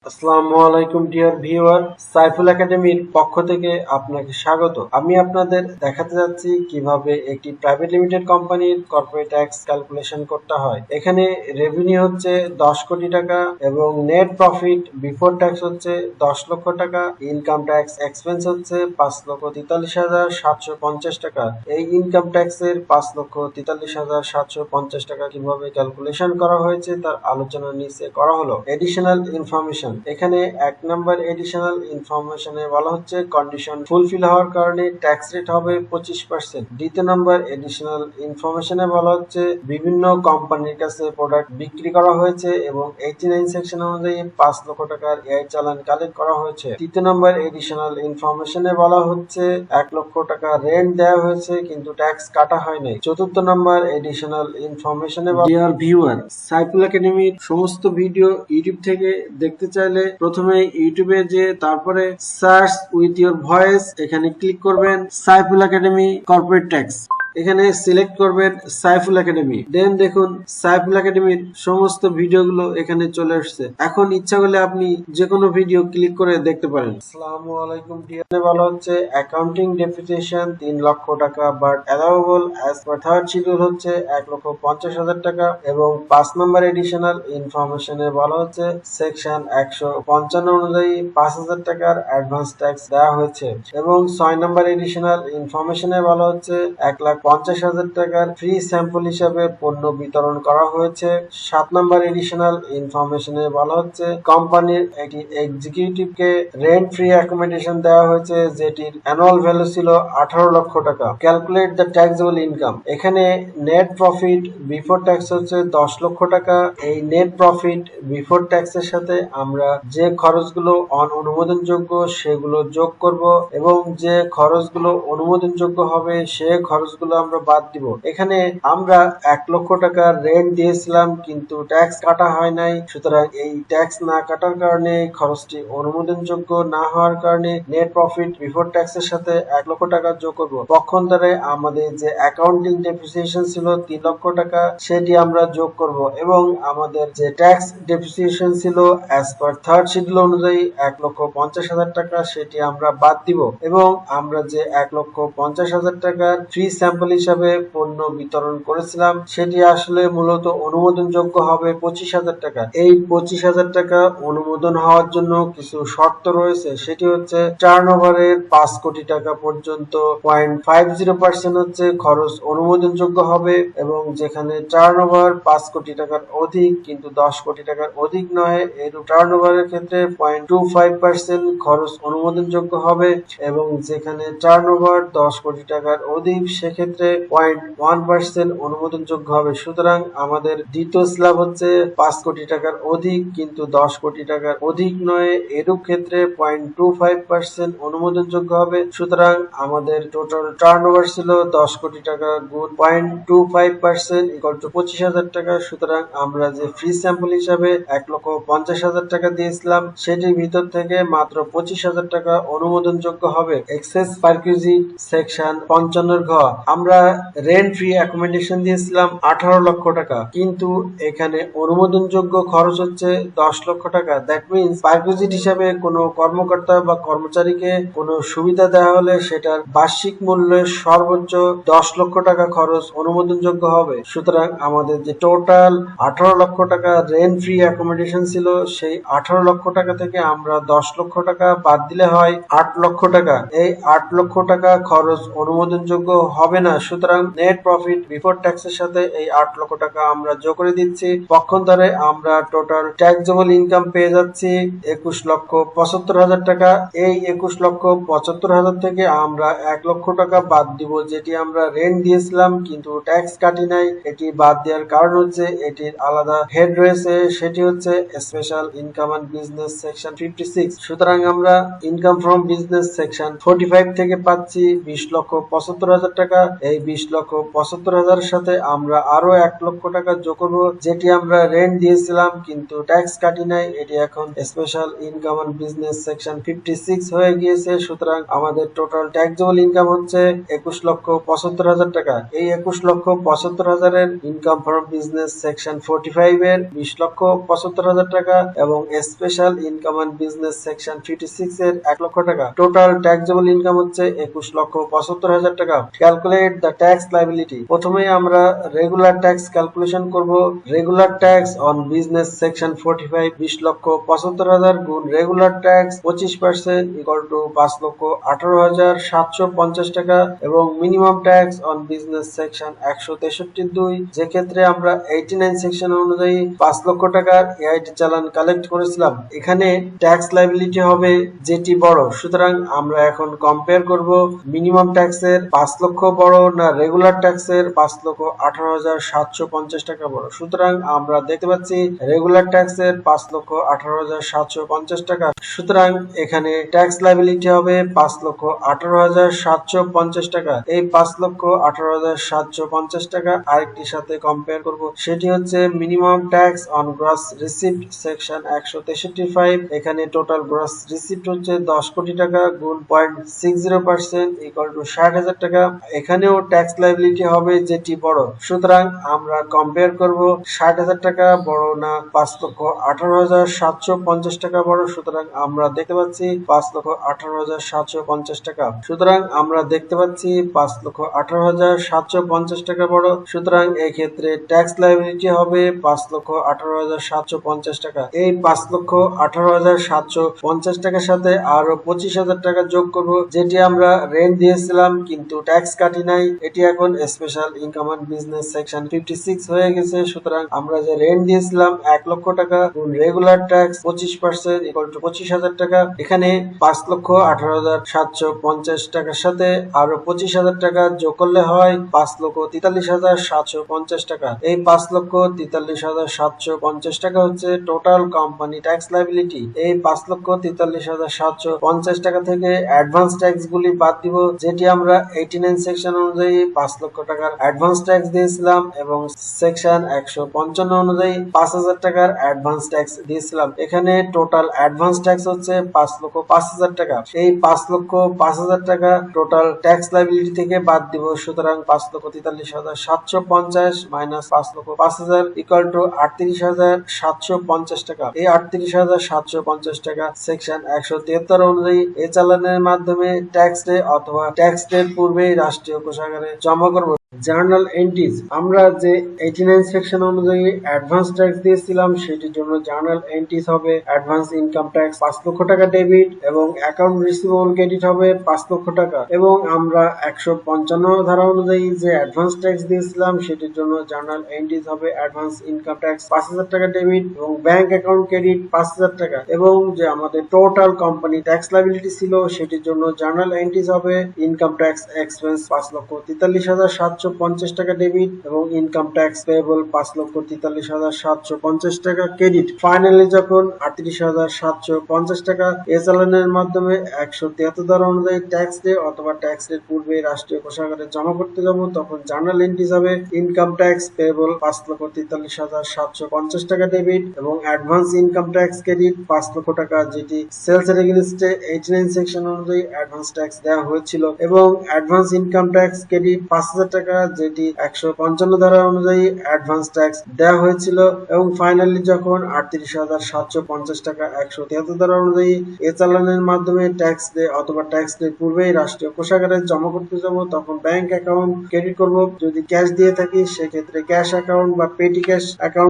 আসসালামু আলাইকুম dear viewer, Saiful একাডেমির পক্ষ থেকে আপনাকে স্বাগত। আমি আপনাদের দেখাতে যাচ্ছি কিভাবে একটি প্রাইভেট লিমিটেড কোম্পানির কর্পোরেট ট্যাক্স ক্যালকুলেশন করতে হয়। এখানে রেভিনিউ হচ্ছে 10 কোটি টাকা এবং নেট প্রফিট বিফোর ট্যাক্স হচ্ছে 10 লক্ষ টাকা। ইনকাম ট্যাক্স এক্সপেন্স হচ্ছে 5,43,750 টাকা। এই ইনকাম ট্যাক্সের 5,43,750 টাকা কিভাবে ক্যালকুলেশন করা হয়েছে তার আলোচনা নিচে করা হলো। এডিশনাল ইনফরমেশন, এখানে 1 নম্বর এডিশনাল ইনফরমেশনে বলা হচ্ছে কন্ডিশন ফুলফিল হওয়ার কারণে ট্যাক্স রেট হবে 25%। দ্বিতীয় নম্বর এডিশনাল ইনফরমেশনে বলা হচ্ছে বিভিন্ন কোম্পানির কাছে প্রোডাক্ট বিক্রি করা হয়েছে এবং 89 সেকশন অনুযায়ী 5 লক্ষ টাকার এয়ার চালান কালেক্ট করা হয়েছে। তৃতীয় নম্বর এডিশনাল ইনফরমেশনে বলা হচ্ছে 1 লক্ষ টাকা রেন্ট দেওয়া হয়েছে কিন্তু ট্যাক্স কাটা হয় নাই। চতুর্থ নম্বর এডিশনাল ইনফরমেশনে ডিয়ার ভিউয়ার, সাইফুল একাডেমির সমস্ত ভিডিও ইউটিউব থেকে দেখতে চাইলে প্রথমে ইউটিউবে যে তারপরে সার্চ উইথ ইওর ভয়েস এখানে ক্লিক করবেন, সাইফুল একাডেমি কর্পোরেট ট্যাক্স এখানে সিলেক্ট করবেন সাইফুল একাডেমি। দেন দেখুন সাইফুল একাডেমির সমস্ত ভিডিওগুলো এখানে চলে আসছে। এখন ইচ্ছা করলে আপনি যে কোনো ভিডিও ক্লিক করে দেখতে পারেন। আসসালামু আলাইকুম ডিয়ার, বলা হচ্ছে অ্যাকাউন্টিং ডেপ্রিসিয়েশন 3 লক্ষ টাকা but allowable as per third schedule হচ্ছে 1,50,000 টাকা এবং 5 নম্বর এডিশনাল ইনফরমেশনে বলা হচ্ছে সেকশন 155 অনুযায়ী 5,000 টাকার অ্যাডভান্স ট্যাক্স দেওয়া হয়েছে এবং 6 নম্বর এডিশনাল ইনফরমেশনে বলা হচ্ছে 1,50,000 টাকার ফ্রি স্যাম্পল হিসাবে পণ্য বিতরণ করা হয়েছে। 7 নম্বর এডিশনাল ইনফরমেশনে বলা হচ্ছে কোম্পানির একটি এক্সিকিউটিভকে রেন্ট ফ্রি অ্যাকোমোডেশন দেওয়া হয়েছে যেটির অ্যানুয়াল ভ্যালু ছিল 18 লক্ষ টাকা। ক্যালকুলেট দ্য ট্যাক্সেবল ইনকাম, এখানে নেট প্রফিট বিফোর ট্যাক্স হচ্ছে 10 লক্ষ টাকা। এই নেট প্রফিট বিফোর ট্যাক্সের সাথে আমরা যে খরচগুলো অনুমোদনযোগ্য সেগুলো যোগ করব এবং যে খরচগুলো অনুমোদনযোগ্য হবে সে খরচগুলো আমরা বাদ দিব। এখানে আমরা 1 লক্ষ টাকা রেন্ট দিয়েছিলাম কিন্তু ট্যাক্স কাটা হয় নাই, সুতরাং এই ট্যাক্স না কাটার কারণে খরচটি অনুমোদনযোগ্য না হওয়ার কারণে নেট প্রফিট বিফোর ট্যাক্সের সাথে 1 লক্ষ টাকা যোগ করব। পক্ষান্তরে আমাদের যে অ্যাকাউন্টিং ডেপ্রিসিয়েশন ছিল 3 লক্ষ টাকা সেটি আমরা যোগ করব এবং আমাদের যে ট্যাক্স ডেপ্রিসিয়েশন ছিল অ্যাজ পার থার্ড শিডিউল অনুযায়ী 1,50,000 টাকা সেটি আমরা বাদ দিব এবং আমরা যে 1,50,000 টাকার ফ্রি স্যাম্পল হিসাবে পণ্য বিতরণ করেছিলাম সেটি আসলে মূলত অনুমোদনযোগ্য হবে 25,000 টাকা। এই 25,000 টাকা অনুমোদন হওয়ার জন্য কিছু শর্ত রয়েছে, সেটি হচ্ছে টার্নওভারের 5 কোটি টাকা পর্যন্ত 0.50% হচ্ছে খরচ অনুমোদনযোগ্য হবে এবং যেখানে টার্নওভার 5 কোটি টাকার অধিক কিন্তু 10 কোটি টাকার অধিক নয় এরূপ টার্নওভারের ক্ষেত্রে 0.25% খরচ অনুমোদনযোগ্য হবে এবং যেখানে টার্নওভার 10 কোটি টাকার অধিক সেক্ষেত্রে 0.1% অনুমোদনযোগ্য হবে। সুতরাং আমাদের দ্বিতীয় স্ল্যাব হচ্ছে 5 কোটি টাকার অধিক কিন্তু 10 কোটি টাকার অধিক নয় এরূপ ক্ষেত্রে 0.25% অনুমোদনযোগ্য হবে। সুতরাং আমাদের টোটাল টার্নওভার ছিল 10 কোটি টাকা গুণ 0.25% ইকুয়াল টু 25,000 টাকা। সুতরাং আমরা যে ফ্রি স্যাম্পল হিসাবে 1,50,000 টাকা দিয়েছিলাম সেটির ভিতর থেকে মাত্র 25,000 টাকা অনুমোদনযোগ্য হবে। এক্সেস পারকুইজিট সেকশন 55 ঘ, আমরা রেন্ট ফ্রি অ্যাকোমোডেশন দিয়েছিলাম 18 লক্ষ টাকা কিন্তু এখানে অনুমোদনযোগ্য খরচ হচ্ছে 10 লক্ষ টাকা। দ্যাট মিনস পারকুইজিট হিসাবে কোনো কর্মকর্তা বা কর্মচারীকে কোনো সুবিধা দেওয়া হলে সেটার বার্ষিক মূল্যের সর্বোচ্চ 10 লক্ষ টাকা খরচ অনুমোদনযোগ্য হবে। সুতরাং আমাদের যে টোটাল 18 লক্ষ টাকা রেন্ট ফ্রি অ্যাকোমোডেশন ছিল সেই 18 লক্ষ টাকা থেকে আমরা 10 লক্ষ টাকা বাদ দিলে হয় 8 লক্ষ টাকা। এই 8 লক্ষ টাকা খরচ অনুমোদনযোগ্য হবে না, সুতরাং নেট প্রফিট বিফোর ট্যাক্সের সাথে এই 8 লক্ষ টাকা আমরা যোগ করে দিচ্ছি। পক্ষান্তরে আমরা টোটাল ট্যাক্সেবল ইনকাম পেয়ে যাচ্ছি 21,75,000 টাকা। এই 21,75,000 থেকে আমরা 1 লক্ষ টাকা বাদ দিব যেটি আমরা রেন্ট দিয়েছিলাম কিন্তু ট্যাক্স কাটি নাই। এটি বাদ দেওয়ার কারণ হচ্ছে এটির আলাদা হেড রয়েছে, সেটি হচ্ছে special income and business section 56। সুতরাং আমরা ইনকাম ফ্রম বিজনেস সেকশন 45 থেকে পাচ্ছি 20,75,000 টাকা এই 20,75,000 সাথে আমরা আরো 1 লক্ষ টাকা যোগ করবো, যেটি আমরা রেন্ট দিয়েছিলাম কিন্তু ট্যাক্স কাটি নাই। এটি এখন special income on business section 56 হয়ে গিয়েছে। সুতরাং আমাদের টোটাল ট্যাক্সেবল ইনকাম হচ্ছে 21,75,000 টাকা। এই 21,75,000 এর ইনকাম ফ্রম বিজনেস সেকশন 45 এর 20,75,000 টাকা এবং special income on business section 56 এর 1 লক্ষ টাকা। টোটাল ট্যাক্সেবল ইনকাম হচ্ছে 21,75,000 টাকা। Calculate the tax liability. প্রথমে আমরা রেগুলার ট্যাক্স ক্যালকুলেশন করব। Regular tax on business section 45 20,75,000 গুণ রেগুলার ট্যাক্স 25% ইকুয়াল টু 5,18,750 টাকা এবং minimum tax on business section 163(2) যে ক্ষেত্রে আমরা 89 সেকশন অনুযায়ী 5 লক্ষ টাকার এআইটি চালান কালেক্ট করেছিলাম। এখানে ট্যাক্স লায়াবিলিটি হবে যেটি বড়। সুতরাং আমরা এখন কম্পেয়ার করব মিনিমাম ট্যাক্সের 5 লক্ষ বড় না রেগুলার ট্যাক্সের 5,18,750 টাকা বড়। সুতরাং আমরা দেখতে পাচ্ছি রেগুলার ট্যাক্সের 5,18,750 টাকা। সুতরাং এখানে ট্যাক্স লায়াবিলিটি হবে 5,18,750 টাকা। এই 5,18,750 টাকা আরেকটির সাথে কম্পেয়ার করব, সেটি হচ্ছে minimum tax on gross receipt section 163(5)। এখানে টোটাল গ্রস রিসিপ্ট হচ্ছে 10 কোটি টাকা গুণ 0.60% ইকুয়াল টু 60,000 টাকা। এখানেও ট্যাক্স লায়াবিলিটি হবে যেটি বড়। সুতরাং আমরা কম্পেয়ার করব 60,000 টাকা বড় না 5,18,750 টাকা বড়। সুতরাং আমরা দেখতে পাচ্ছি 5,18,750 টাকা। সুতরাং আমরা দেখতে পাচ্ছি 5,18,750 টাকা বড়। সুতরাং এই ক্ষেত্রে ট্যাক্স লায়াবিলিটি হবে 5,18,750 টাকা। এই 5,18,750 টাকার সাথে আরো 25,000 টাকা যোগ করব, যেটি আমরা রেন্ট দিয়েছিলাম কিন্তু ট্যাক্স কাটি নাই। এটি এখন special income on business section 56 হয়ে গেছে। সুতরাং আমরা যে রেন্ট দিয়েছিলাম 1 লক্ষ টাকা গুণ রেগুলার ট্যাক্স 25% ইকুয়াল টু 25,000 টাকা। এখানে 5,18,750 টাকার সাথে আরো 25,000 টাকা যোগ করলে হয় 5,43,750 টাকা। এই 5,43,750 টাকা হচ্ছে টোটাল কোম্পানি ট্যাক্স লায়াবিলিটি। এই 5,43,750 টাকা থেকে অ্যাডভান্স ট্যাক্স গুলি বাদ দিব, যেটি আমরা 89 সেকশন অনুযায়ী 5 লক্ষ টাকার অ্যাডভান্স ট্যাক্স দিয়েছিলাম এবং সেকশন 155 অনুযায়ী 5,000 টাকার অ্যাডভান্স ট্যাক্স দিয়েছিলাম। এখানে টোটাল অ্যাডভান্স ট্যাক্স হচ্ছে 5,05,000 টাকা। এই 5,05,000 টাকা টোটাল ট্যাক্স লায়াবিলিটি থেকে বাদ দিব। সুতরাং 5,43,750 মাইনাস 5,05,000 ইকুয়াল টু 38,750 টাকা। এই 38,750 টাকা সেকশন 173 অনুযায়ী এ চালানের মাধ্যমে ট্যাক্স ডে অথবা ট্যাক্স ডের পূর্বেই রাষ্ট্রীয় কোষাগারে জমা করব। Journal entries. আমরা যে 89 সেকশন অনুযায়ী অ্যাডভান্স ট্যাক্স দিয়েছিলাম সেটির জন্য জার্নাল এন্ট্রিজ হবে অ্যাডভান্স ইনকাম ট্যাক্স 5 লক্ষ টাকা ডেবিট এবং অ্যাকাউন্ট রিসিভেবল ক্রেডিট হবে 5 লক্ষ টাকা এবং আমরা 155 ধারা অনুযায়ী যে অ্যাডভান্স ট্যাক্স দিয়েছিলাম সেটির জন্য জার্নাল এন্ট্রিজ হবে অ্যাডভান্স ইনকাম ট্যাক্স 5,000 টাকা ডেবিট এবং ব্যাংক অ্যাকাউন্ট ক্রেডিট 5,000 টাকা এবং যে আমাদের টোটাল কোম্পানি ট্যাক্স লায়াবিলিটি ছিল সেটির জন্য জার্নাল এন্ট্রিজ হবে ইনকাম ট্যাক্স এক্সপেন্স 5,43,750 টাকা ডেবিট এবং ইনকাম ট্যাক্স পেয়েবল 5,43,750 টাকা ক্রেডিট। ফাইনালি যখন 38,750 টাকা এ চালানের মাধ্যমে 173 ধারা অনুযায়ী ট্যাক্স ডে অথবা ট্যাক্স ডের পূর্বে রাষ্ট্রীয় কোষাগারে জমা করতে যাব, তখন জার্নাল এন্ট্রিজ হবে ইনকাম ট্যাক্স পেয়েবল 5,43,750 টাকা ডেবিট এবং অ্যাডভান্স ইনকাম ট্যাক্স ক্রেডিট 5 লক্ষ টাকা, যেটি সেলস এর এগেইনস্টে 89 সেকশন অনুযায়ী অ্যাডভান্স ট্যাক্স দেওয়া হয়েছিল এবং অ্যাডভান্স ইনকাম ট্যাক্স ক্রেডিট 5,000 টাকা, যেটি 155 ধারা অনুযায়ী অ্যাডভান্স ট্যাক্স দেওয়া হয়েছিল এবং ফাইনালি যখন 38,750 টাকা 173 ধারা অনুযায়ী এ চালানের মাধ্যমে ট্যাক্স ডে অথবা ট্যাক্স ডে পূর্বেই রাষ্ট্রীয় কোষাগারে জমা করতে যাব, তখন ব্যাংক অ্যাকাউন্ট ক্রেডিট করব। যদি ক্যাশ দিয়ে থাকি সেক্ষেত্রে ক্যাশ অ্যাকাউন্ট বা পেটি ক্যাশ অ্যাকাউন্ট